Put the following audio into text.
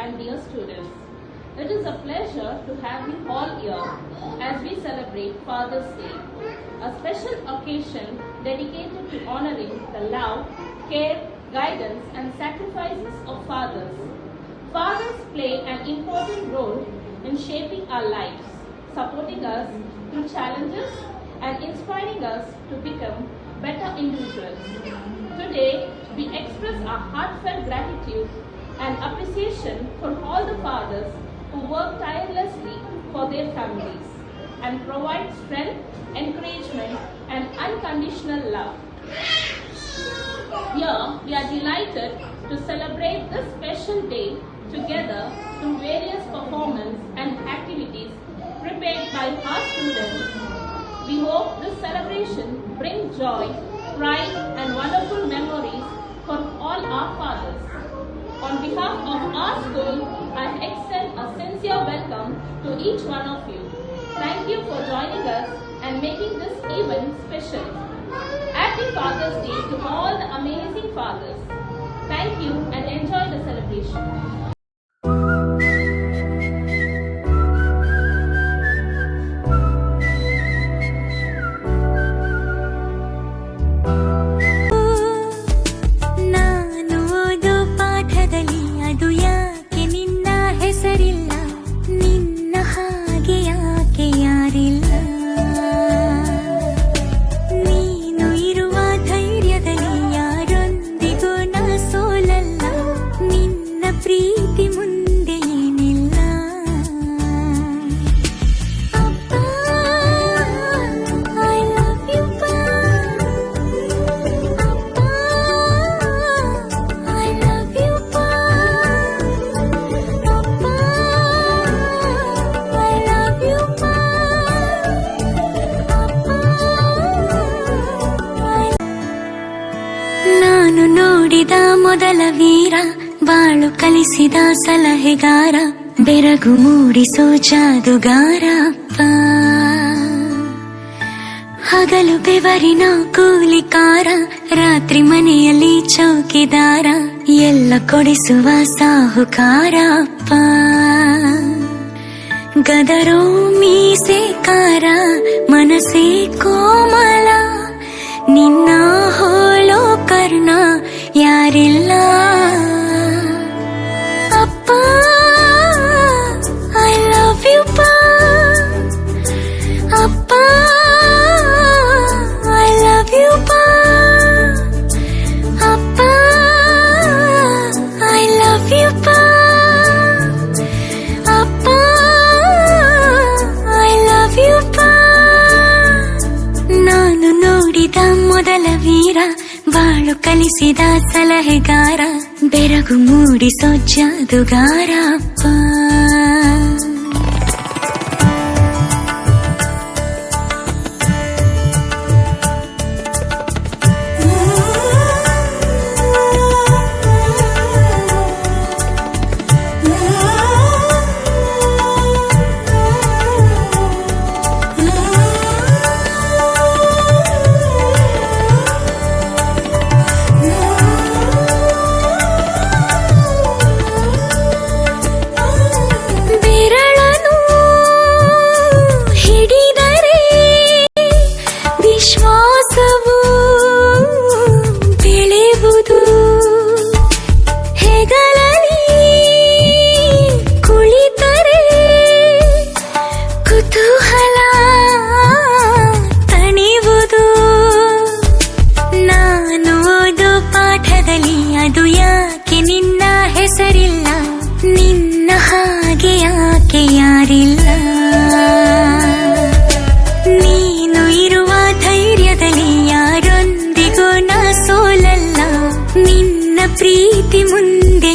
and dear students. It is a pleasure to have you all here as we celebrate Father's Day, a special occasion dedicated to honoring the love, care, guidance and sacrifices of fathers. Fathers play an important role in shaping our lives, supporting us through challenges and inspiring us to become better individuals. Today, we express our heartfelt gratitude and appreciation for all the fathers who work tirelessly for their families and provide strength, encouragement and unconditional love. Here, we are delighted to celebrate this special day together through various performances and activities prepared by our students. We hope this celebration brings joy, pride and wonderful memories for all our fathers. On behalf of our school, I extend a sincere welcome to each one of you. Thank you for joining us and making this event special. Happy Father's Day to all the amazing fathers. Thank you and enjoy the celebration. ನೋಡಿದ ಮೊದಲ ವೀರ, ಬಾಳು ಕಲಿಸಿದ ಸಲಹೆಗಾರ, ಬೆರಗು ಮೂಡಿಸೋ ಜಾದುಗಾರ ಅಪ್ಪ. ಹಗಲು ಬೆವರಿನ ಕೂಲಿಕಾರ, ರಾತ್ರಿ ಮನೆಯಲ್ಲಿ ಚೌಕಿದಾರ, ಎಲ್ಲ ಕೊಡಿಸುವ ಸಾಹುಕಾರ ಅಪ್ಪ. ಗದರೋ ಮೀಸೆಕಾರ, ಮನಸ್ಸೇ ಕೋಮಲ, ನಿನ್ನ ಹೋಲೋ ಕರ್ಣ ಯಾರಿಲ್ಲ ಅಪ್ಪ. ಐ ಲವ್ ಯು ಪಾ ಅಪ್ಪ, ಐ ಲವ್ ಯು ಪಾ ಅಪ್ಪ, ಐ ಲವ್ ಯು ಪಾ ಅಪ್ಪ, ಐ ಲವ್ ಯು ಪಾ. ನಾನು ನೋಡಿದ ಮೊದಲ ವೀರ, ಬಾಳು ಕಲಿಸಿದ ಸಲಹೆಗಾರ, ಬೆರಗು ಮೂಡಿಸೋ ಜಾದುಗಾರ ಅಪ್ಪ. ಅದು ಯಾಕೆ ನಿನ್ನ ಹೆಸರಿಲ್ಲ, ನಿನ್ನ ಹಾಗೆ ಯಾಕೆ ಯಾರಿಲ್ಲ. ನೀನು ಇರುವ ಧೈರ್ಯದಲ್ಲಿ ಯಾರೊಂದಿಗೂ ನಾ ಸೋಲಲ್ಲ, ನಿನ್ನ ಪ್ರೀತಿ ಮುಂದೆ